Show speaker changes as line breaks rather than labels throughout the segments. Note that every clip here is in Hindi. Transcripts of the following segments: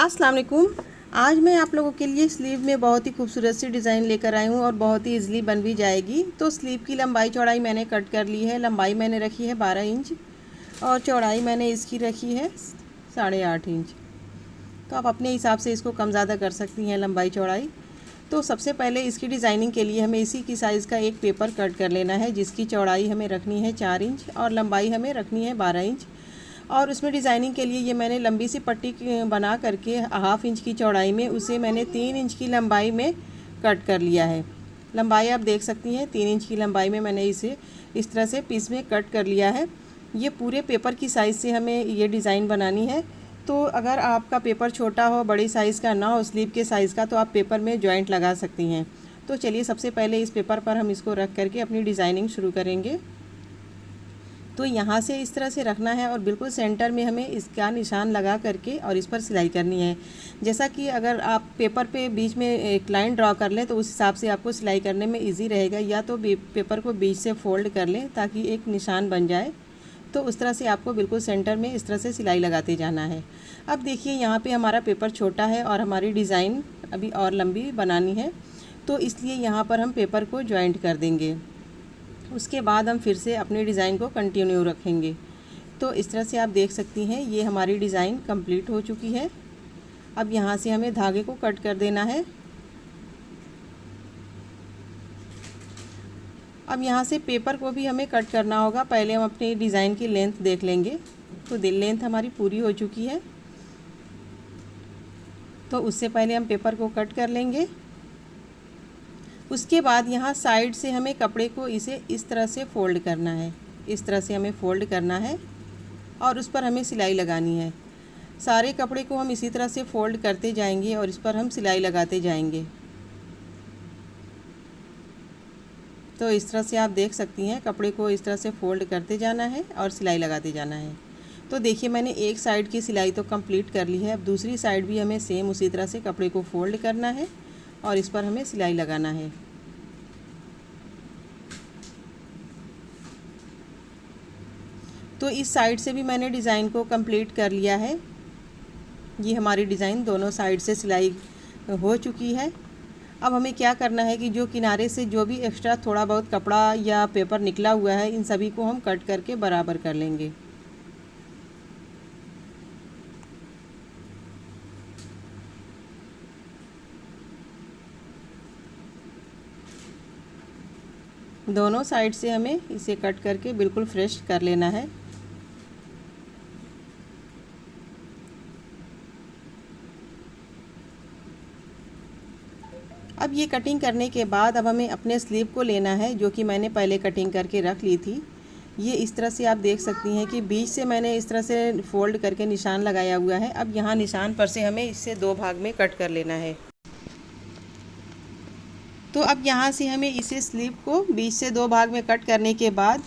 अस्सलाम वालेकुम। आज मैं आप लोगों के लिए स्लीव में बहुत ही खूबसूरत सी डिज़ाइन लेकर आई हूँ और बहुत ही इजीली बन भी जाएगी। तो स्लीव की लंबाई चौड़ाई मैंने कट कर ली है। लंबाई मैंने रखी है 12 इंच और चौड़ाई मैंने इसकी रखी है 8.5 इंच। तो आप अपने हिसाब से इसको कम ज़्यादा कर सकती हैं लंबाई चौड़ाई। तो सबसे पहले इसकी डिज़ाइनिंग के लिए हमें इसी की साइज़ का एक पेपर कट कर लेना है, जिसकी चौड़ाई हमें रखनी है 4 इंच और लंबाई हमें रखनी है 12 इंच। और उसमें डिज़ाइनिंग के लिए ये मैंने लंबी सी पट्टी बना करके 1/2 इंच की चौड़ाई में उसे मैंने 3 इंच की लंबाई में कट कर लिया है। लंबाई आप देख सकती हैं 3 इंच की लंबाई में मैंने इसे इस तरह से पीस में कट कर लिया है। ये पूरे पेपर की साइज़ से हमें ये डिज़ाइन बनानी है। तो अगर आपका पेपर छोटा हो, बड़ी साइज़ का ना हो, स्लीव के साइज़ का, तो आप पेपर में जॉइंट लगा सकती हैं। तो चलिए सबसे पहले इस पेपर पर हम इसको रख करके अपनी डिज़ाइनिंग शुरू करेंगे। तो यहाँ से इस तरह से रखना है और बिल्कुल सेंटर में हमें इसका निशान लगा करके और इस पर सिलाई करनी है। जैसा कि अगर आप पेपर पे बीच में एक लाइन ड्रॉ कर लें तो उस हिसाब से आपको सिलाई करने में इजी रहेगा, या तो पेपर को बीच से फोल्ड कर लें ताकि एक निशान बन जाए। तो उस तरह से आपको बिल्कुल सेंटर में इस तरह से सिलाई लगाते जाना है। अब देखिए यहाँ पे हमारा पेपर छोटा है और हमारी डिज़ाइन अभी और लंबी बनानी है, तो इसलिए यहाँ पर हम पेपर को जॉइंट कर देंगे। उसके बाद हम फिर से अपनी डिज़ाइन को कंटिन्यू रखेंगे। तो इस तरह से आप देख सकती हैं ये हमारी डिज़ाइन कंप्लीट हो चुकी है। अब यहाँ से हमें धागे को कट कर देना है। अब यहाँ से पेपर को भी हमें कट करना होगा। पहले हम अपनी डिज़ाइन की लेंथ देख लेंगे। तो लेंथ हमारी पूरी हो चुकी है, तो उससे पहले हम पेपर को कट कर लेंगे। उसके बाद यहाँ साइड से हमें कपड़े को इसे इस तरह से फ़ोल्ड करना है। इस तरह से हमें फ़ोल्ड करना है और उस पर हमें सिलाई लगानी है। सारे कपड़े को हम इसी तरह से फ़ोल्ड करते जाएंगे और इस पर हम सिलाई लगाते जाएंगे। तो इस तरह से आप देख सकती हैं कपड़े को इस तरह से फ़ोल्ड करते जाना है और सिलाई लगाते जाना है। तो देखिए मैंने एक साइड की सिलाई तो कंप्लीट कर ली है। अब दूसरी साइड भी हमें सेम उसी तरह से कपड़े को फ़ोल्ड करना है और इस पर हमें सिलाई लगाना है। तो इस साइड से भी मैंने डिज़ाइन को कंप्लीट कर लिया है। ये हमारी डिज़ाइन दोनों साइड से सिलाई हो चुकी है। अब हमें क्या करना है कि जो किनारे से जो भी एक्स्ट्रा थोड़ा बहुत कपड़ा या पेपर निकला हुआ है, इन सभी को हम कट करके बराबर कर लेंगे। दोनों साइड से हमें इसे कट करके बिल्कुल फ्रेश कर लेना है। अब ये कटिंग करने के बाद अब हमें अपने स्लीव को लेना है, जो कि मैंने पहले कटिंग करके रख ली थी। ये इस तरह से आप देख सकती हैं कि बीच से मैंने इस तरह से फ़ोल्ड करके निशान लगाया हुआ है। अब यहाँ निशान पर से हमें इससे 2 भाग में कट कर लेना है। तो अब यहाँ से हमें इसे स्लीव को बीच से 2 भाग में कट करने के बाद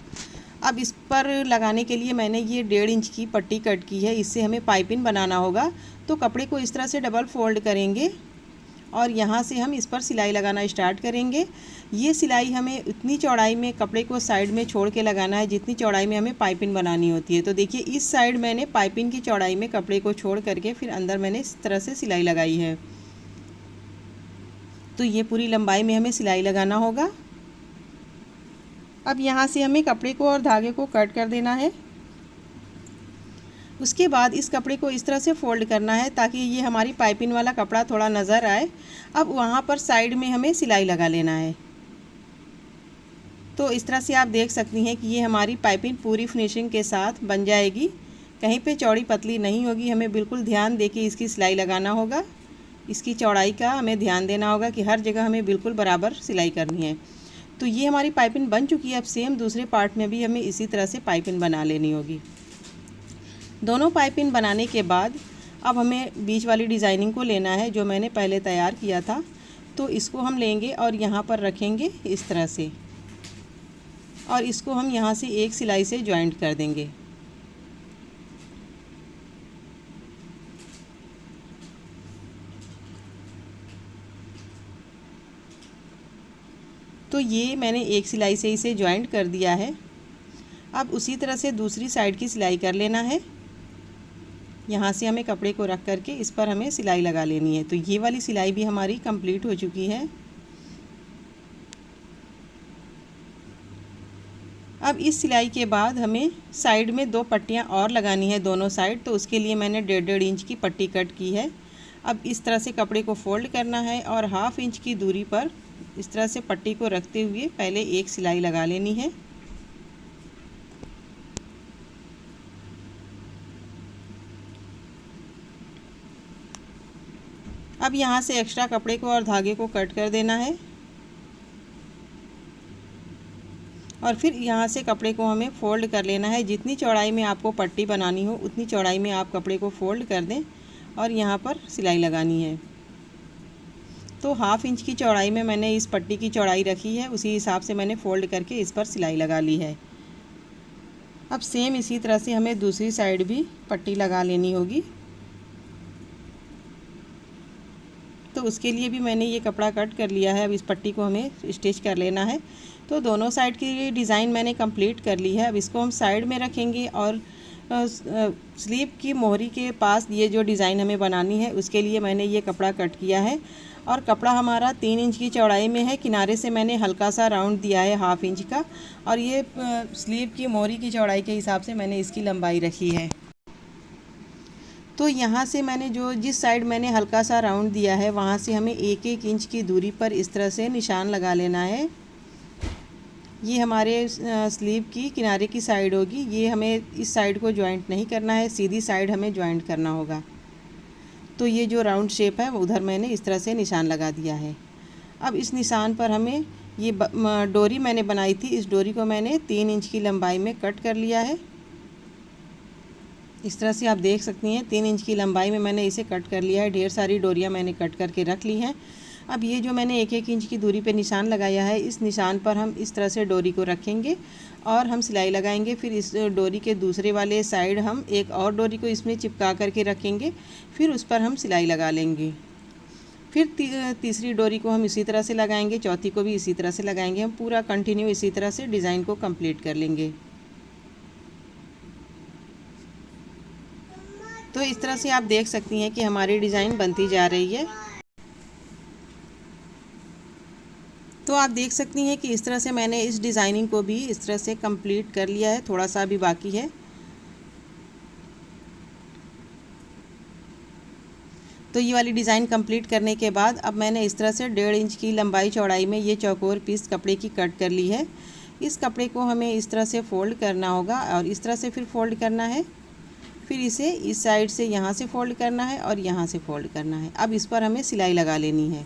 अब इस पर लगाने के लिए मैंने ये 1.5 इंच की पट्टी कट की है। इससे हमें पाइपिंग बनाना होगा। तो कपड़े को इस तरह से डबल फोल्ड करेंगे और यहाँ से हम इस पर सिलाई लगाना स्टार्ट करेंगे। ये सिलाई हमें उतनी चौड़ाई में कपड़े को साइड में छोड़ के लगाना है जितनी चौड़ाई में हमें पाइपिंग बनानी होती है। तो देखिए इस साइड मैंने पाइपिंग की चौड़ाई में कपड़े को छोड़ करके फिर अंदर मैंने इस तरह से सिलाई लगाई है। तो ये पूरी लंबाई में हमें सिलाई लगाना होगा। अब यहाँ से हमें कपड़े को और धागे को कट कर देना है। उसके बाद इस कपड़े को इस तरह से फ़ोल्ड करना है ताकि ये हमारी पाइपिंग वाला कपड़ा थोड़ा नज़र आए। अब वहाँ पर साइड में हमें सिलाई लगा लेना है। तो इस तरह से आप देख सकती हैं कि ये हमारी पाइपिंग पूरी फिनिशिंग के साथ बन जाएगी। कहीं पे चौड़ी पतली नहीं होगी। हमें बिल्कुल ध्यान दे के इसकी सिलाई लगाना होगा। इसकी चौड़ाई का हमें ध्यान देना होगा कि हर जगह हमें बिल्कुल बराबर सिलाई करनी है। तो ये हमारी पाइपिंग बन चुकी है। अब सेम दूसरे पार्ट में भी हमें इसी तरह से पाइपिंग बना लेनी होगी। दोनों पाइपिंग बनाने के बाद अब हमें बीच वाली डिज़ाइनिंग को लेना है, जो मैंने पहले तैयार किया था। तो इसको हम लेंगे और यहाँ पर रखेंगे इस तरह से, और इसको हम यहाँ से एक सिलाई से जॉइंट कर देंगे। तो ये मैंने एक सिलाई से इसे जॉइंट कर दिया है। अब उसी तरह से दूसरी साइड की सिलाई कर लेना है। यहाँ से हमें कपड़े को रख करके इस पर हमें सिलाई लगा लेनी है। तो ये वाली सिलाई भी हमारी कंप्लीट हो चुकी है। अब इस सिलाई के बाद हमें साइड में 2 पट्टियाँ और लगानी है दोनों साइड। तो उसके लिए मैंने 1.5 इंच की पट्टी कट की है। अब इस तरह से कपड़े को फोल्ड करना है और 1/2 इंच की दूरी पर इस तरह से पट्टी को रखते हुए पहले एक सिलाई लगा लेनी है। अब यहाँ से एक्स्ट्रा कपड़े को और धागे को कट कर देना है और फिर यहाँ से कपड़े को हमें फ़ोल्ड कर लेना है। जितनी चौड़ाई में आपको पट्टी बनानी हो उतनी चौड़ाई में आप कपड़े को फ़ोल्ड कर दें और यहाँ पर सिलाई लगानी है। तो 1/2 इंच की चौड़ाई में मैंने इस पट्टी की चौड़ाई रखी है, उसी हिसाब से मैंने फ़ोल्ड करके इस पर सिलाई लगा ली है। अब सेम इसी तरह से हमें दूसरी साइड भी पट्टी लगा लेनी होगी। तो उसके लिए भी मैंने ये कपड़ा कट कर लिया है। अब इस पट्टी को हमें स्टिच कर लेना है। तो दोनों साइड की ये डिज़ाइन मैंने कंप्लीट कर ली है। अब इसको हम साइड में रखेंगे और स्लीव की मोहरी के पास ये जो डिज़ाइन हमें बनानी है उसके लिए मैंने ये कपड़ा कट किया है। और कपड़ा हमारा 3 इंच की चौड़ाई में है। किनारे से मैंने हल्का सा राउंड दिया है 1/2 इंच का और ये स्लीव की मोहरी की चौड़ाई के हिसाब से मैंने इसकी लंबाई रखी है। तो यहाँ से मैंने जिस साइड मैंने हल्का सा राउंड दिया है वहाँ से हमें 1-1 इंच की दूरी पर इस तरह से निशान लगा लेना है। ये हमारे स्लीव की किनारे की साइड होगी। ये हमें इस साइड को जॉइंट नहीं करना है, सीधी साइड हमें जॉइंट करना होगा। तो ये जो राउंड शेप है उधर मैंने इस तरह से निशान लगा दिया है। अब इस निशान पर हमें ये डोरी मैंने बनाई थी, इस डोरी को मैंने 3 इंच की लंबाई में कट कर लिया है। इस तरह से आप देख सकती हैं 3 इंच की लंबाई में मैंने इसे कट कर लिया है। ढेर सारी डोरियां मैंने कट करके रख ली हैं। अब ये जो मैंने 1-1 इंच की दूरी पे निशान लगाया है, इस निशान पर हम इस तरह से डोरी को रखेंगे और हम सिलाई लगाएंगे। फिर इस डोरी के दूसरे वाले साइड हम एक और डोरी को इसमें चिपका करके रखेंगे, फिर उस पर हम सिलाई लगा लेंगे। फिर तीसरी डोरी को हम इसी तरह से लगाएंगे, चौथी को भी इसी तरह से लगाएंगे। हम पूरा कंटिन्यू इसी तरह से डिज़ाइन को कंप्लीट कर लेंगे। तो इस तरह से आप देख सकती हैं कि हमारी डिज़ाइन बनती जा रही है। तो आप देख सकती हैं कि इस तरह से मैंने इस डिज़ाइनिंग को भी इस तरह से कंप्लीट कर लिया है। थोड़ा सा अभी बाकी है। तो ये वाली डिज़ाइन कंप्लीट करने के बाद अब मैंने इस तरह से 1.5 इंच की लंबाई चौड़ाई में ये चौकोर पीस कपड़े की कट कर ली है। इस कपड़े को हमें इस तरह से फ़ोल्ड करना होगा और इस तरह से फिर फ़ोल्ड करना है। फिर इसे इस साइड से यहाँ से फ़ोल्ड करना है और यहाँ से फ़ोल्ड करना है। अब इस पर हमें सिलाई लगा लेनी है।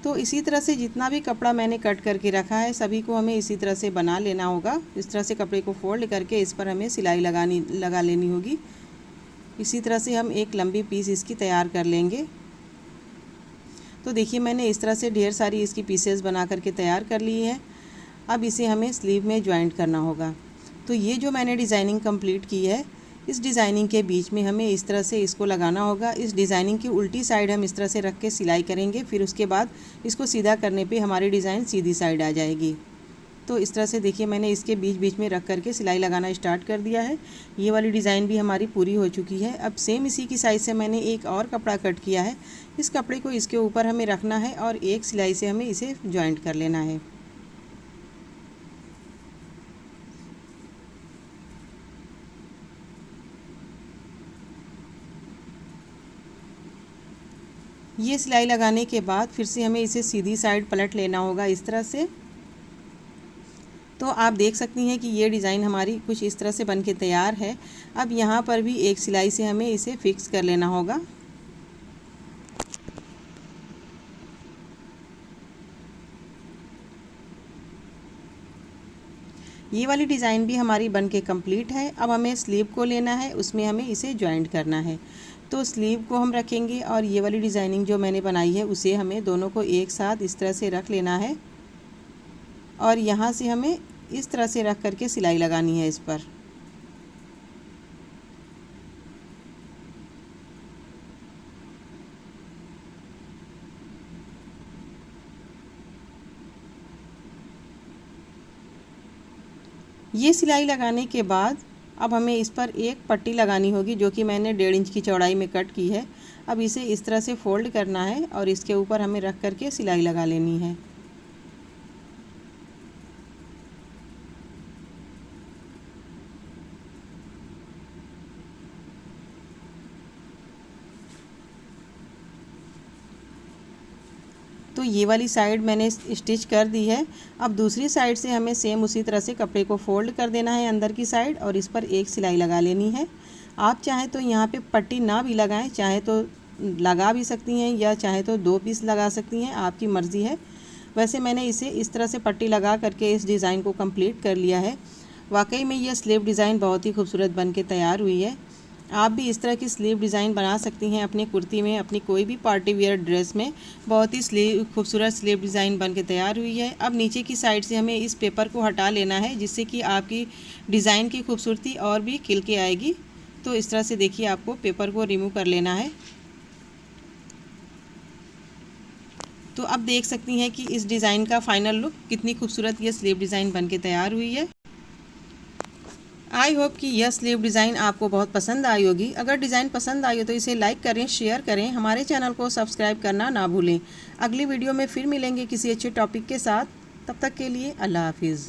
तो इसी तरह से जितना भी कपड़ा मैंने कट करके रखा है सभी को हमें इसी तरह से बना लेना होगा। इस तरह से कपड़े को फ़ोल्ड करके इस पर हमें सिलाई लगा लेनी होगी। इसी तरह से हम एक लंबी पीस इसकी तैयार कर लेंगे। तो देखिए मैंने इस तरह से ढेर सारी इसकी पीसेस बना करके तैयार कर ली है। अब इसे हमें स्लीव में जॉइंट करना होगा। तो ये जो मैंने डिज़ाइनिंग कंप्लीट की है, इस डिज़ाइनिंग के बीच में हमें इस तरह से इसको लगाना होगा। इस डिज़ाइनिंग की उल्टी साइड हम इस तरह से रख के सिलाई करेंगे। फिर उसके बाद इसको सीधा करने पे हमारी डिज़ाइन सीधी साइड आ जाएगी। तो इस तरह से देखिए मैंने इसके बीच बीच में रख करके सिलाई लगाना स्टार्ट कर दिया है। ये वाली डिज़ाइन भी हमारी पूरी हो चुकी है। अब सेम इसी की साइज़ से मैंने एक और कपड़ा कट किया है। इस कपड़े को इसके ऊपर हमें रखना है और एक सिलाई से हमें इसे जॉइंट कर लेना है। ये सिलाई लगाने के बाद फिर से हमें इसे सीधी साइड पलट लेना होगा इस तरह से। तो आप देख सकती हैं कि ये डिज़ाइन हमारी कुछ इस तरह से बन के तैयार है। अब यहाँ पर भी एक सिलाई से हमें इसे फिक्स कर लेना होगा। ये वाली डिज़ाइन भी हमारी बन के कंप्लीट है। अब हमें स्लीव को लेना है, उसमें हमें इसे जॉइंट करना है। तो स्लीव को हम रखेंगे और ये वाली डिज़ाइनिंग जो मैंने बनाई है उसे हमें दोनों को एक साथ इस तरह से रख लेना है और यहाँ से हमें इस तरह से रख करके सिलाई लगानी है इस पर। ये सिलाई लगाने के बाद अब हमें इस पर एक पट्टी लगानी होगी जो कि मैंने 1.5 इंच की चौड़ाई में कट की है। अब इसे इस तरह से फोल्ड करना है और इसके ऊपर हमें रख करके सिलाई लगा लेनी है। तो ये वाली साइड मैंने स्टिच कर दी है। अब दूसरी साइड से हमें सेम उसी तरह से कपड़े को फोल्ड कर देना है अंदर की साइड और इस पर एक सिलाई लगा लेनी है। आप चाहें तो यहाँ पे पट्टी ना भी लगाएं, चाहे तो लगा भी सकती हैं या चाहे तो 2 पीस लगा सकती हैं, आपकी मर्ज़ी है। वैसे मैंने इसे इस तरह से पट्टी लगा करके इस डिज़ाइन को कंप्लीट कर लिया है। वाकई में यह स्लीव डिज़ाइन बहुत ही खूबसूरत बन के तैयार हुई है। आप भी इस तरह की स्लीव डिज़ाइन बना सकती हैं अपनी कुर्ती में, अपनी कोई भी पार्टी वेयर ड्रेस में। बहुत ही खूबसूरत स्लीव डिज़ाइन बन के तैयार हुई है। अब नीचे की साइड से हमें इस पेपर को हटा लेना है जिससे कि आपकी डिज़ाइन की खूबसूरती और भी खिल के आएगी। तो इस तरह से देखिए आपको पेपर को रिमूव कर लेना है। तो अब देख सकती हैं कि इस डिज़ाइन का फाइनल लुक कितनी खूबसूरत ये स्लीव डिज़ाइन बन के तैयार हुई है। आई होप कि यह स्लीव डिज़ाइन आपको बहुत पसंद आई होगी। अगर डिज़ाइन पसंद आई हो तो इसे लाइक करें, शेयर करें, हमारे चैनल को सब्सक्राइब करना ना भूलें। अगली वीडियो में फिर मिलेंगे किसी अच्छे टॉपिक के साथ। तब तक के लिए अल्लाह हाफिज़।